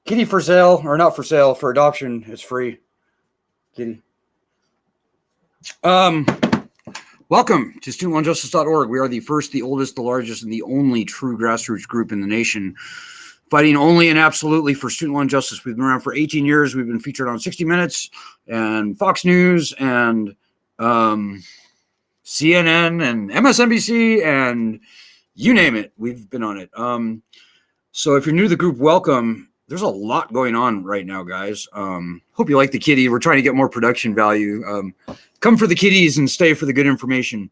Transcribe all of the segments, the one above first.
Kitty for sale, or not for sale, for adoption. It's free. Kitty. Welcome to StudentLoanJustice.org. We are the first, the oldest, the largest, and the only true grassroots group in the nation, fighting only and absolutely for student loan justice. We've been around for 18 years. We've been featured on 60 Minutes and Fox News and CNN and MSNBC and you name it. We've been on it. So if you're new to the group, welcome. There's a lot going on right now, guys. Hope you like the kitty. We're trying to get more production value. Come for the kitties and stay for the good information.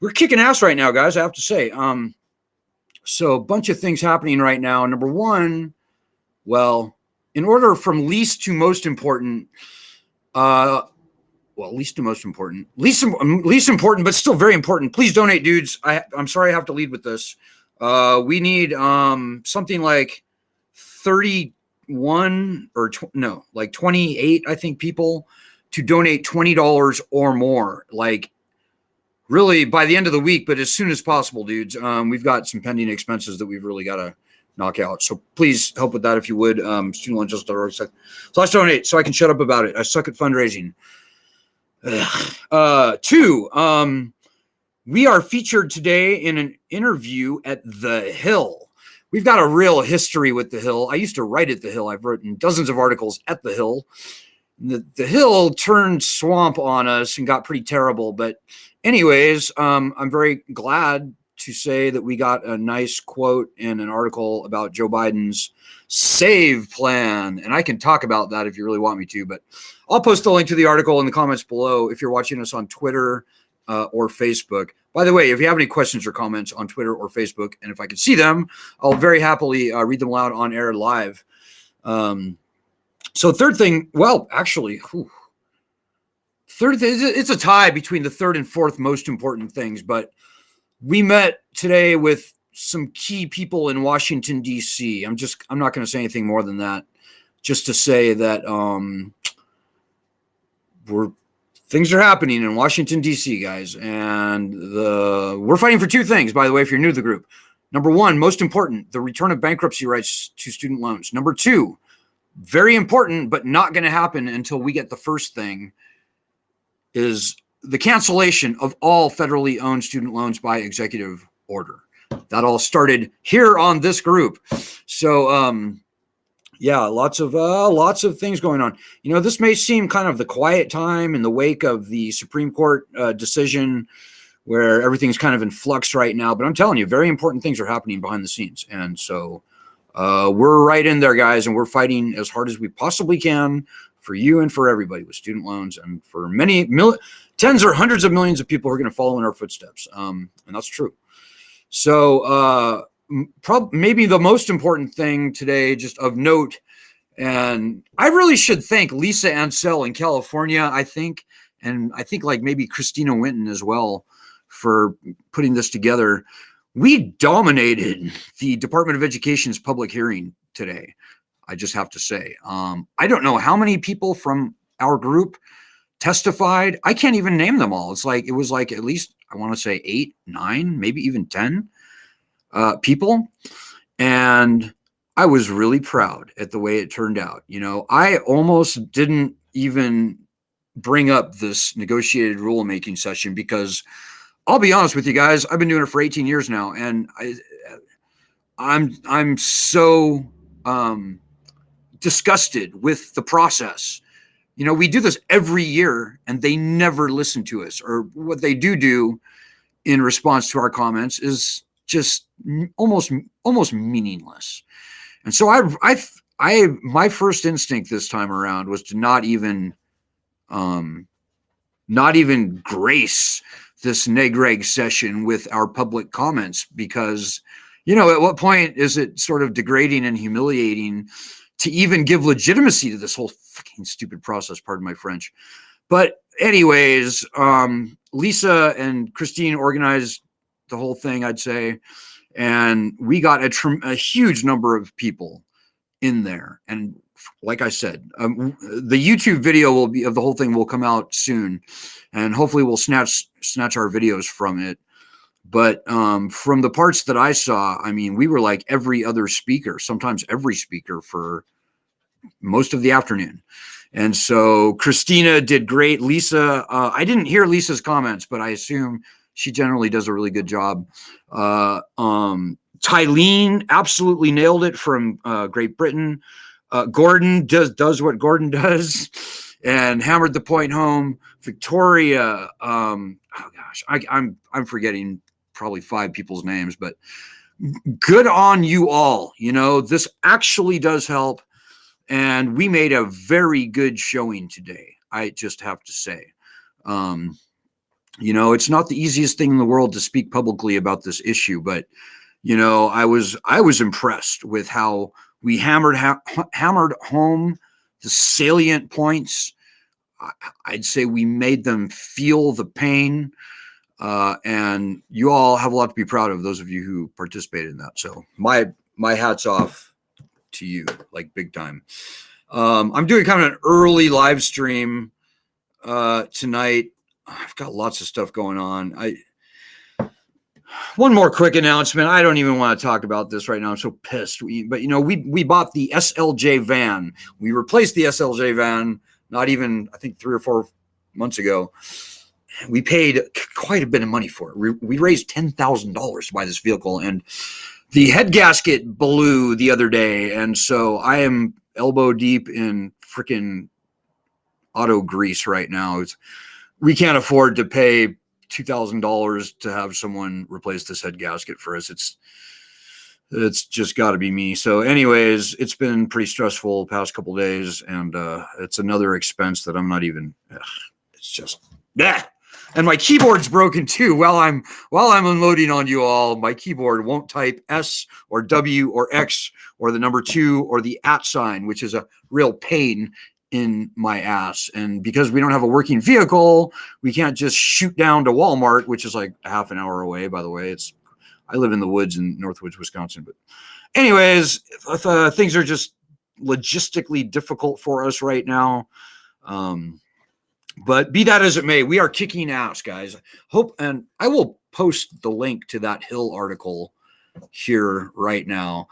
We're kicking ass right now, guys, I have to say. So a bunch of things happening right now. Number one, well, in order from least to most important, least to most important, least important, but still very important. Please donate, dudes. I'm sorry I have to lead with this. We need something like 31 or 28, I think, people to donate $20 or more. Like, really by the end of the week, but as soon as possible, dudes. We've got some pending expenses that we've really got to knock out. So please help with that if you would. StudentLoanJustice.org/donate so I can shut up about it. I suck at fundraising. Two, we are featured today in an interview at The Hill. We've got a real history with The Hill. I used to write at The Hill. I've written dozens of articles at The Hill. The Hill turned swamp on us and got pretty terrible. But anyways, I'm very glad to say that we got a nice quote in an article about Joe Biden's SAVE plan. And I can talk about that if you really want me to, but I'll post the link to the article in the comments below if you're watching us on Twitter or Facebook. By the way, if you have any questions or comments on Twitter or Facebook, and if I can see them, I'll very happily read them aloud on air live. So third thing, well, actually, third thing, it's a tie between the third and fourth most important things, but we met today with some key people in Washington, D.C. I'm not going to say anything more than that, just to say that things are happening in Washington, D.C., guys. And we're fighting for two things, by the way, if you're new to the group. Number one, most important, the return of bankruptcy rights to student loans. Number two, very important, but not going to happen until we get the first thing, is the cancellation of all federally owned student loans by executive order. That all started here on this group. So, yeah, lots of things going on. You know, this may seem kind of the quiet time in the wake of the Supreme Court decision where everything's kind of in flux right now, but I'm telling you, very important things are happening behind the scenes. And so we're right in there, guys, and we're fighting as hard as we possibly can for you and for everybody with student loans, and for many tens or hundreds of millions of people who are going to follow in our footsteps. And that's true. So maybe the most important thing today, just of note, and I really should thank Lisa Ansell in California, I think like maybe Christina Winton as well for putting this together. We dominated the Department of Education's public hearing today. I just have to say, I don't know how many people from our group testified. I can't even name them all. It was like at least, I want to say 8, 9, maybe even 10 people. And I was really proud at the way it turned out. You know, I almost didn't even bring up this negotiated rulemaking session because I'll be honest with you guys, I've been doing it for 18 years now. And I'm so disgusted with the process. You know, we do this every year and they never listen to us, or what they do in response to our comments is just almost meaningless. And so my first instinct this time around was to not even grace this neg-reg session with our public comments, because, you know, at what point is it sort of degrading and humiliating to even give legitimacy to this whole fucking stupid process, pardon my French. But anyways, Lisa and Christine organized the whole thing, I'd say, and we got a huge number of people in there. And like I said, the YouTube video of the whole thing will come out soon, and hopefully we'll snatch our videos from it. But from the parts that I saw, I mean, we were like every other speaker, sometimes every speaker for most of the afternoon. And so Christina did great. Lisa, I didn't hear Lisa's comments, but I assume she generally does a really good job. Tylene absolutely nailed it from Great Britain. Gordon does what Gordon does and hammered the point home. Victoria, oh gosh, I'm forgetting probably 5 people's names, but good on you all. You know, this actually does help. And we made a very good showing today, I just have to say. You know, it's not the easiest thing in the world to speak publicly about this issue, but, you know, I was impressed with how we hammered home the salient points. I'd say we made them feel the pain. And you all have a lot to be proud of, those of you who participated in that. So my hat's off to you, like big time. I'm doing kind of an early live stream tonight. I've got lots of stuff going on. One more quick announcement. I don't even want to talk about this right now. I'm so pissed. But you know, we bought the SLJ van. We replaced the SLJ van not even, I think, 3 or 4 months ago. We paid quite a bit of money for it. We raised $10,000 to buy this vehicle, and the head gasket blew the other day, and so I am elbow deep in freaking auto grease right now. We can't afford to pay $2,000 to have someone replace this head gasket for us. It's just got to be me. So anyways, it's been pretty stressful the past couple of days, and it's another expense that I'm not even, it's just, and my keyboard's broken too. While I'm unloading on you all, my keyboard won't type S or W or X or the number 2 or the @ sign, which is a real pain in my ass. And because we don't have a working vehicle, we can't just shoot down to Walmart, which is like a half an hour away, by the way. I live in the woods in Northwoods, Wisconsin. But anyways, things are just logistically difficult for us right now. But be that as it may, we are kicking ass, guys. And I will post the link to that Hill article here right now.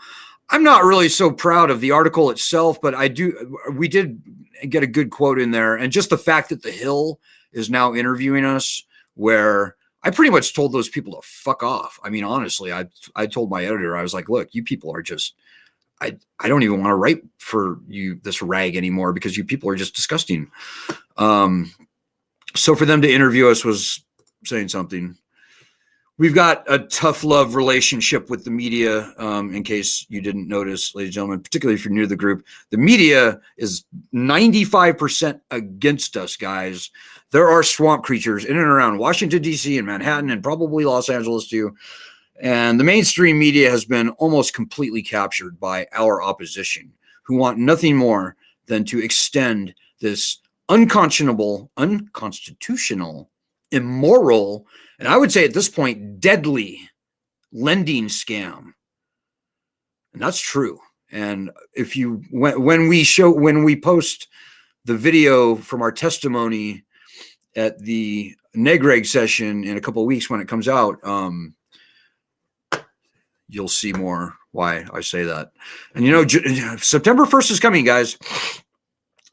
I'm not really so proud of the article itself, but we did get a good quote in there. And just the fact that the Hill is now interviewing us, where I pretty much told those people to fuck off. I mean, honestly, I told my editor, I was like, look, you people are just, I don't even want to write for you this rag anymore because you people are just disgusting. So for them to interview us was saying something. We've got a tough love relationship with the media, in case you didn't notice, ladies and gentlemen, particularly if you're new to the group. The media is 95% against us, guys. There are swamp creatures in and around Washington, D.C. and Manhattan and probably Los Angeles too. And the mainstream media has been almost completely captured by our opposition, who want nothing more than to extend this unconscionable, unconstitutional, immoral, and I would say at this point, deadly lending scam. And that's true. And if you, when we post the video from our testimony at the NEGREG session in a couple of weeks when it comes out, you'll see more why I say that. And you know, September 1st is coming, guys.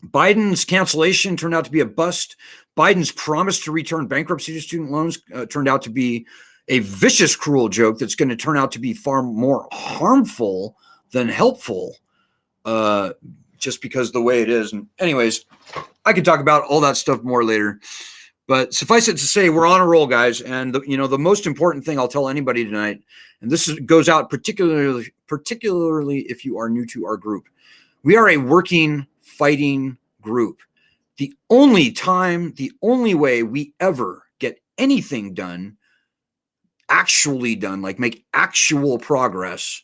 Biden's cancellation turned out to be a bust. Biden's promise to return bankruptcy to student loans turned out to be a vicious, cruel joke that's going to turn out to be far more harmful than helpful, just because the way it is. And anyways, I could talk about all that stuff more later. But suffice it to say, we're on a roll, guys. And the most important thing I'll tell anybody tonight, and this goes out particularly if you are new to our group, we are a working, fighting group. The only way we ever get anything done, actually done, like make actual progress,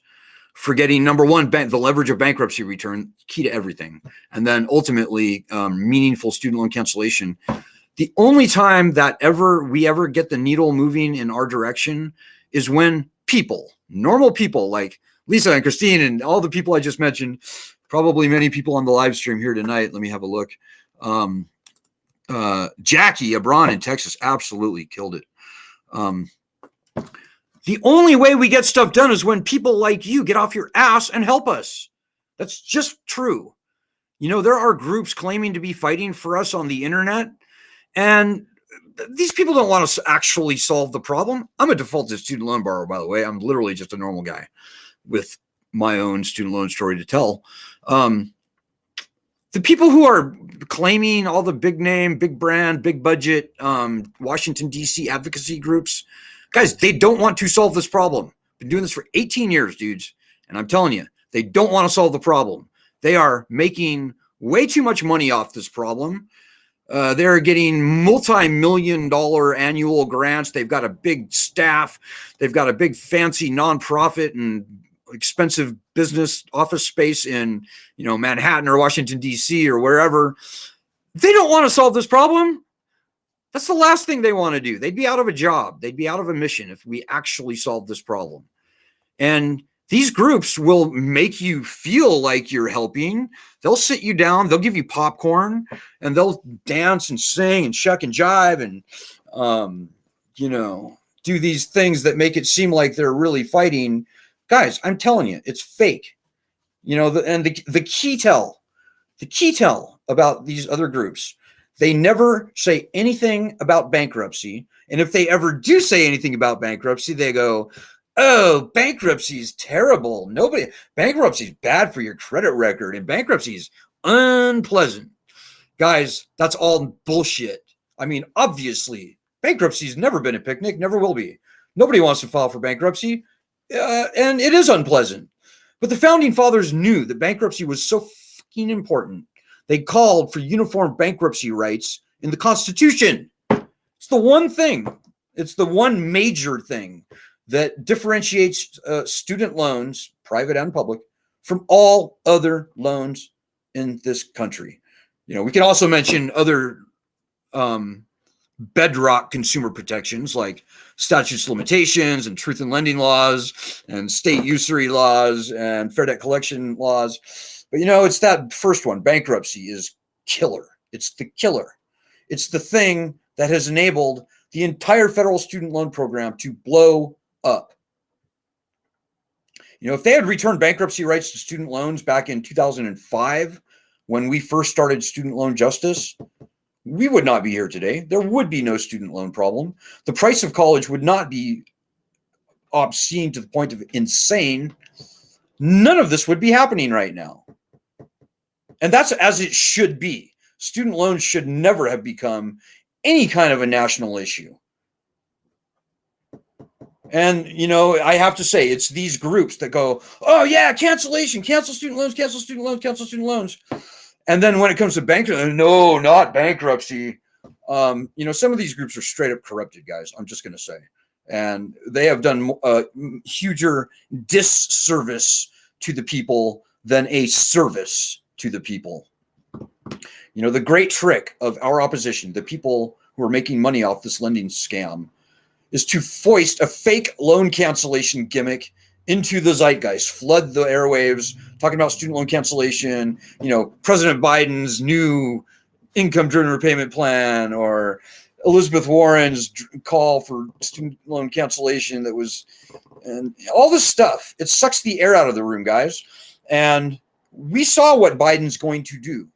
for getting, number one, the leverage of bankruptcy return, key to everything, and then ultimately meaningful student loan cancellation. The only time that we ever get the needle moving in our direction is when people, normal people like Lisa and Christine and all the people I just mentioned, probably many people on the live stream here tonight. Let me have a look. Jackie OBrien in Texas absolutely killed it. The only way we get stuff done is when people like you get off your ass and help us. That's just true. You know, there are groups claiming to be fighting for us on the internet, and these people don't want to actually solve the problem. I'm a defaulted student loan borrower, by the way. I'm literally just a normal guy with my own student loan story to tell. The people who are claiming all the big name, big brand, big budget, Washington, D.C. advocacy groups, guys, they don't want to solve this problem. Been doing this for 18 years, dudes. And I'm telling you, they don't want to solve the problem. They are making way too much money off this problem. They're getting multi-million-dollar annual grants. They've got a big staff. They've got a big fancy nonprofit and expensive business office space in, Manhattan or Washington, D.C. or wherever. They don't want to solve this problem. That's the last thing they want to do. They'd be out of a job. They'd be out of a mission if we actually solved this problem. And these groups will make you feel like you're helping. They'll sit you down. They'll give you popcorn, and they'll dance and sing and shuck and jive and, do these things that make it seem like they're really fighting. Guys, I'm telling you, it's fake. The key tell about these other groups, they never say anything about bankruptcy. And if they ever do say anything about bankruptcy, they go, oh, bankruptcy is terrible. Bankruptcy is bad for your credit record, and bankruptcy is unpleasant. Guys, that's all bullshit. I mean, obviously, bankruptcy's never been a picnic, never will be. Nobody wants to file for bankruptcy, and it is unpleasant. But the founding fathers knew that bankruptcy was so fucking important. They called for uniform bankruptcy rights in the Constitution. It's the one thing. It's the one major thing that differentiates student loans, private and public, from all other loans in this country. We can also mention other bedrock consumer protections like statutes of limitations and truth in lending laws and state usury laws and fair debt collection laws. But, it's that first one. Bankruptcy is killer. It's the killer. It's the thing that has enabled the entire federal student loan program to blow up. If they had returned bankruptcy rights to student loans back in 2005, when we first started student loan justice, we would not be here today. There would be no student loan problem. The price of college would not be obscene to the point of insane. None of this would be happening right now. And that's as it should be. Student loans should never have become any kind of a national issue. And, I have to say, it's these groups that go, oh, yeah, cancellation, cancel student loans, cancel student loans, cancel student loans. And then when it comes to bankruptcy, no, not bankruptcy. Some of these groups are straight up corrupted, guys. I'm just going to say. And they have done a huger disservice to the people than a service to the people. The great trick of our opposition, the people who are making money off this lending scam, is to foist a fake loan cancellation gimmick into the zeitgeist, flood the airwaves, talking about student loan cancellation, President Biden's new income-driven repayment plan, or Elizabeth Warren's call for student loan cancellation and all this stuff. It sucks the air out of the room, guys. And we saw what Biden's going to do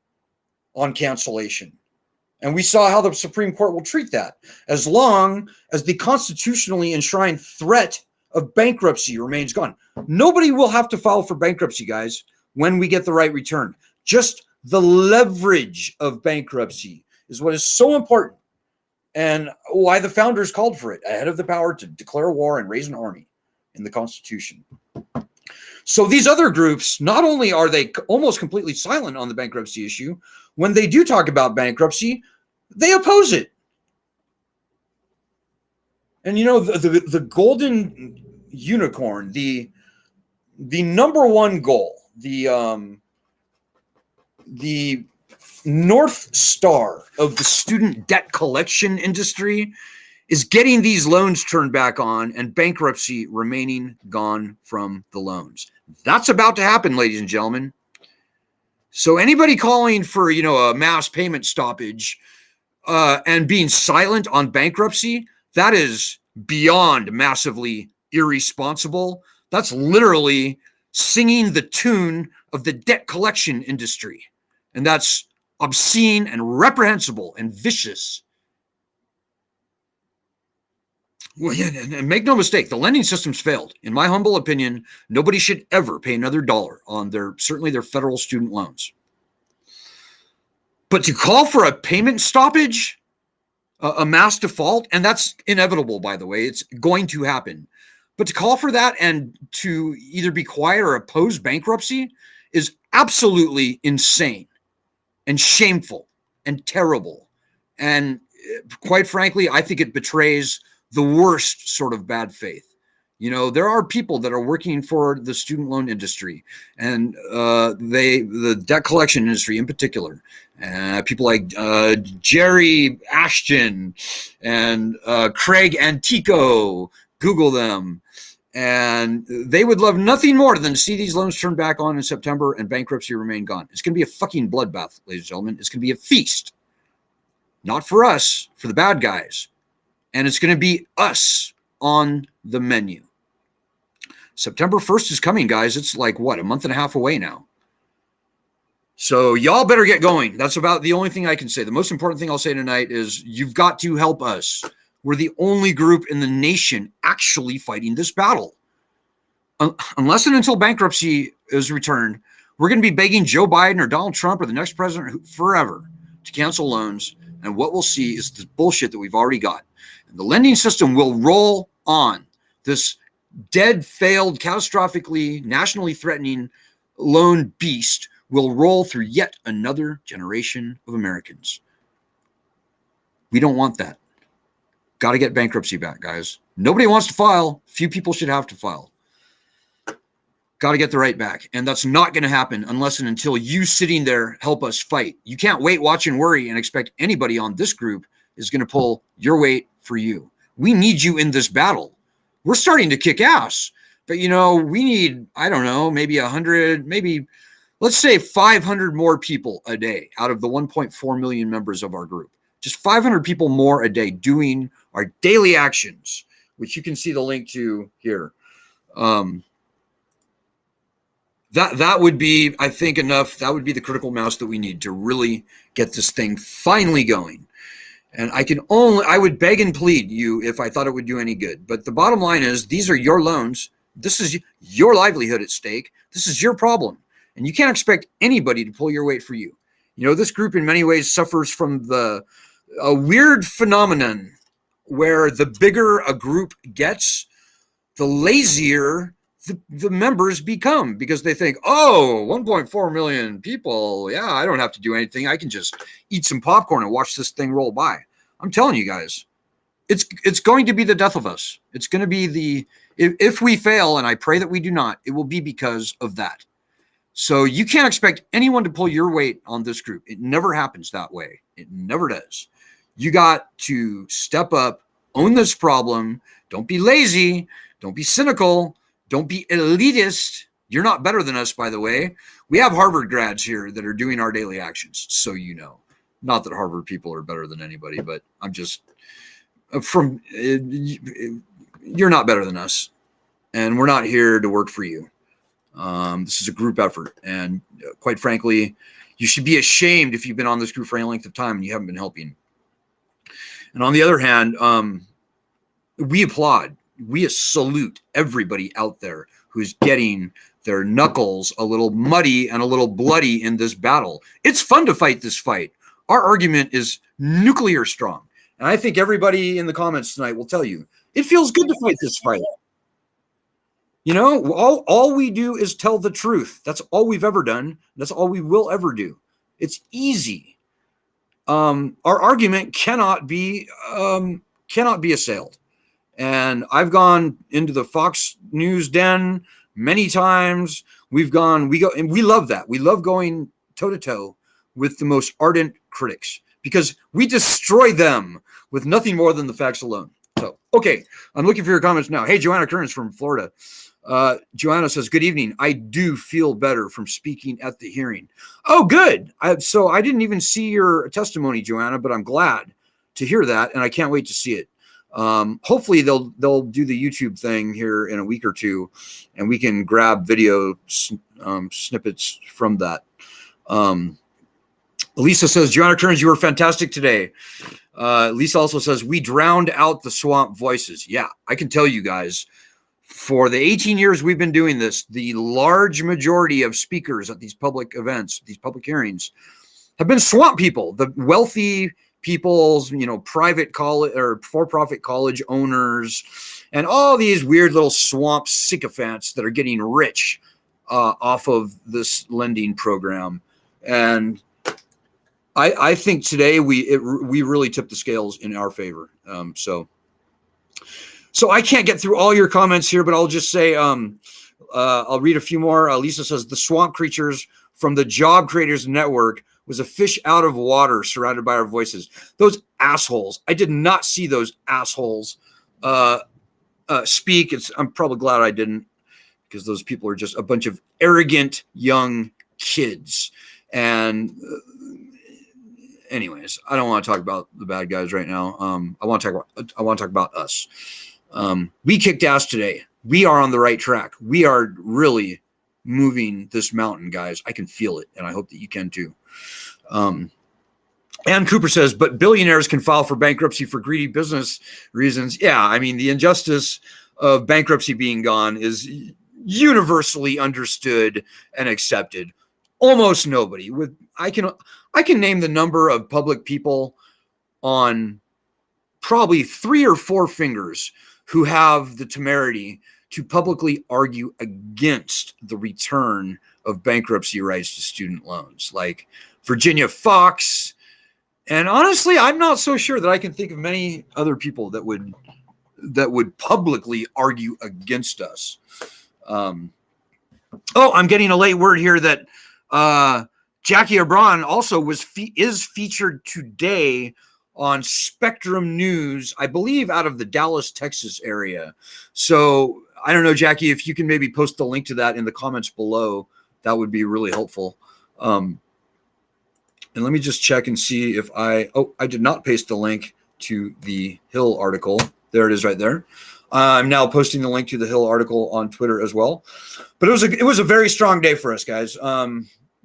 on cancellation. And we saw how the Supreme Court will treat that as long as the constitutionally enshrined threat of bankruptcy remains gone. Nobody will have to file for bankruptcy, guys, when we get the right return. Just the leverage of bankruptcy is what is so important, and why the founders called for it ahead of the power to declare war and raise an army in the Constitution. So these other groups, not only are they almost completely silent on the bankruptcy issue, when they do talk about bankruptcy, they oppose it. And the golden unicorn, the number one goal, the North Star of the student debt collection industry is getting these loans turned back on and bankruptcy remaining gone from the loans. That's about to happen, ladies and gentlemen. So anybody calling for, a mass payment stoppage and being silent on bankruptcy, that is beyond massively irresponsible. That's literally singing the tune of the debt collection industry. And that's obscene and reprehensible and vicious. Well, yeah, and make no mistake, the lending system's failed. In my humble opinion, nobody should ever pay another dollar on certainly their federal student loans. But to call for a payment stoppage, a mass default, and that's inevitable, by the way, it's going to happen. But to call for that and to either be quiet or oppose bankruptcy is absolutely insane and shameful and terrible. And quite frankly, I think it betrays the worst sort of bad faith. You know, there are people that are working for the student loan industry and the debt collection industry in particular. People like Jerry Ashton and Craig Antico, Google them. And they would love nothing more than to see these loans turned back on in September and bankruptcy remain gone. It's going to be a fucking bloodbath, ladies and gentlemen. It's going to be a feast. Not for us, for the bad guys. And it's going to be us on the menu. September 1st is coming, guys. It's like, what, a month and a half away now. So y'all better get going. That's about the only thing I can say. The most important thing I'll say tonight is you've got to help us. We're the only group in the nation actually fighting this battle. Unless and until bankruptcy is returned, we're going to be begging Joe Biden or Donald Trump or the next president forever to cancel loans. And what we'll see is the bullshit that we've already got. And the lending system will roll on. This dead, failed, catastrophically, nationally threatening loan beast will roll through yet another generation of Americans. We don't want that. Got to get bankruptcy back, guys. Nobody wants to file. Few people should have to file. Got to get the right back. And that's not going to happen unless and until you sitting there help us fight. You can't wait, watch, and worry and expect anybody on this group is going to pull your weight for you. We need you in this battle. We're starting to kick ass. But, you know, we need, I don't know, maybe 100, maybe, let's say 500 more people a day out of the 1.4 million members of our group. Just 500 people more a day doing our daily actions, which you can see the link to here. That would be, I think, enough. That would be the critical mass that we need to really get this thing finally going. And I would beg and plead you if I thought it would do any good. But the bottom line is these are your loans. This is your livelihood at stake. This is your problem. And you can't expect anybody to pull your weight for you. You know, this group in many ways suffers from a weird phenomenon where the bigger a group gets, the lazier the members become, because they think, oh, 1.4 million people. Yeah, I don't have to do anything. I can just eat some popcorn and watch this thing roll by. I'm telling you guys, it's going to be the death of us. It's going to be if we fail, and I pray that we do not, it will be because of that. So you can't expect anyone to pull your weight on this group. It never happens that way. It never does. You got to step up, own this problem. Don't be lazy. Don't be cynical. Don't be elitist. You're not better than us, by the way. We have Harvard grads here that are doing our daily actions, so you know. Not that Harvard people are better than anybody, but I'm just you're not better than us, and we're not here to work for you. This is a group effort, and quite frankly, you should be ashamed if you've been on this group for any length of time and you haven't been helping. And on the other hand, we applaud. We salute everybody out there who's getting their knuckles a little muddy and a little bloody in this battle. It's fun to fight this fight. Our argument is nuclear strong. And I think everybody in the comments tonight will tell you, it feels good to fight this fight. You know, all we do is tell the truth. That's all we've ever done. That's all we will ever do. It's easy. Our argument cannot be assailed. And I've gone into the Fox News den many times. We go, and we love that. We love going toe to toe with the most ardent critics because we destroy them with nothing more than the facts alone. So, okay, I'm looking for your comments now. Hey, Joanna Kearns from Florida. Joanna says, good evening. I do feel better from speaking at the hearing. Oh, good. So I didn't even see your testimony, Joanna, but I'm glad to hear that. And I can't wait to see it. Hopefully they'll do the YouTube thing here in a week or two and we can grab video snippets from that. Lisa says, Gianna Kearns, you were fantastic today. Lisa also says, we drowned out the swamp voices. Yeah, I can tell you guys, for the 18 years we've been doing this, the large majority of speakers at these public events, these public hearings, have been swamp people, the wealthy people's, private college or for-profit college owners, and all these weird little swamp sycophants that are getting rich off of this lending program. And I think today we really tipped the scales in our favor. So I can't get through all your comments here, but I'll just say I'll read a few more. Lisa says the swamp creatures from the Job Creators Network was a fish out of water surrounded by our voices. Those assholes. I did not see those assholes speak. I'm probably glad I didn't, because those people are just a bunch of arrogant young kids. And anyways, I don't want to talk about the bad guys right now. I want to talk about us. We kicked ass today. We are on the right track. We are really moving this mountain, guys. I can feel it, and I hope that you can too. Ann Cooper says, but billionaires can file for bankruptcy for greedy business reasons. Yeah, I mean, the injustice of bankruptcy being gone is universally understood and accepted. Almost nobody I can name the number of public people on probably 3 or 4 fingers who have the temerity to publicly argue against the return of bankruptcy rights to student loans, like Virginia Fox. And honestly, I'm not so sure that I can think of many other people that would publicly argue against us. I'm getting a late word here that Jackie OBrien also is featured today on Spectrum News, I believe out of the Dallas, Texas area. So I don't know, Jackie, if you can maybe post the link to that in the comments below, that would be really helpful. And let me just check and see if I did not paste the link to the Hill article. There it is right there. I'm now posting the link to the Hill article on Twitter as well. But it was a very strong day for us, guys.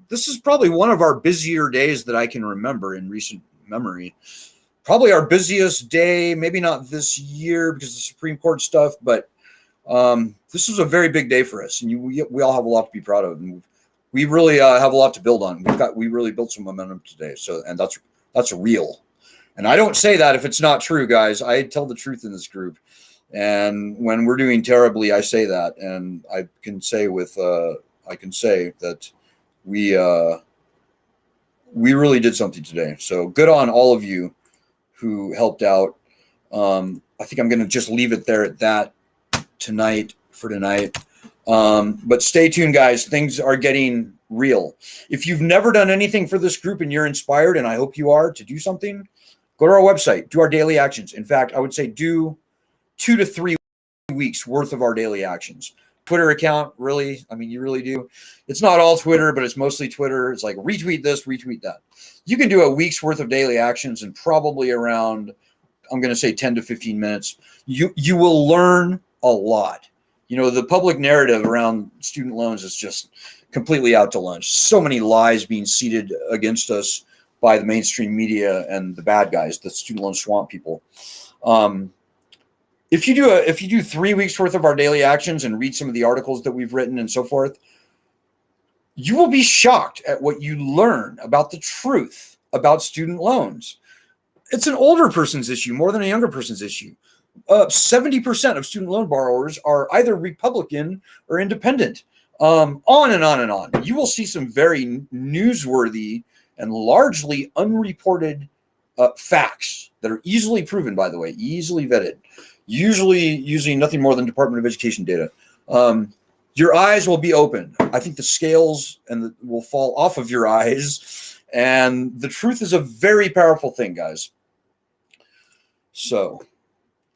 This is probably one of our busier days that I can remember in recent memory. Probably our busiest day, maybe not this year because of the Supreme Court stuff, but this was a very big day for us, and we all have a lot to be proud of, and we really have a lot to build on. We really built some momentum today, and that's real. And I don't say that if it's not true, guys. I tell the truth in this group, and when we're doing terribly, I say that, and I can say that we really did something today. So good on all of you who helped out. I think I'm going to just leave it there at that tonight. But stay tuned, guys. Things are getting real. If you've never done anything for this group and you're inspired, and I hope you are, to do something, go to our website, do our daily actions. In fact, I would say do 2 to 3 weeks worth of our daily actions. Twitter account, really, I mean, you really do. It's not all Twitter, but it's mostly Twitter. It's like retweet this, retweet that. You can do a week's worth of daily actions in probably around, I'm going to say 10 to 15 minutes. You will learn a lot. The public narrative around student loans is just completely out to lunch. So many lies being seeded against us by the mainstream media and the bad guys, the student loan swamp people. If you do 3 weeks worth of our daily actions and read some of the articles that we've written and so forth, you will be shocked at what you learn about the truth about student loans. It's an older person's issue more than a younger person's issue. 70% of student loan borrowers are either Republican or independent. On and on and on. You will see some very newsworthy and largely unreported facts that are easily proven, by the way, easily vetted, usually using nothing more than Department of Education data. Your eyes will be open. I think the scales will fall off of your eyes, and the truth is a very powerful thing, guys. So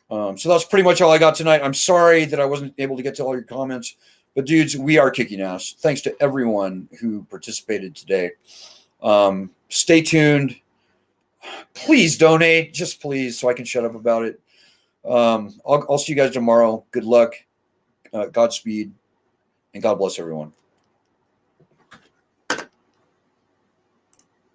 that's pretty much all I got tonight. I'm sorry that I wasn't able to get to all your comments, but dudes, we are kicking ass. Thanks to everyone who participated today. Stay tuned. Please donate, just please, so I can shut up about it. I'll see you guys tomorrow. Good luck, Godspeed, and God bless everyone.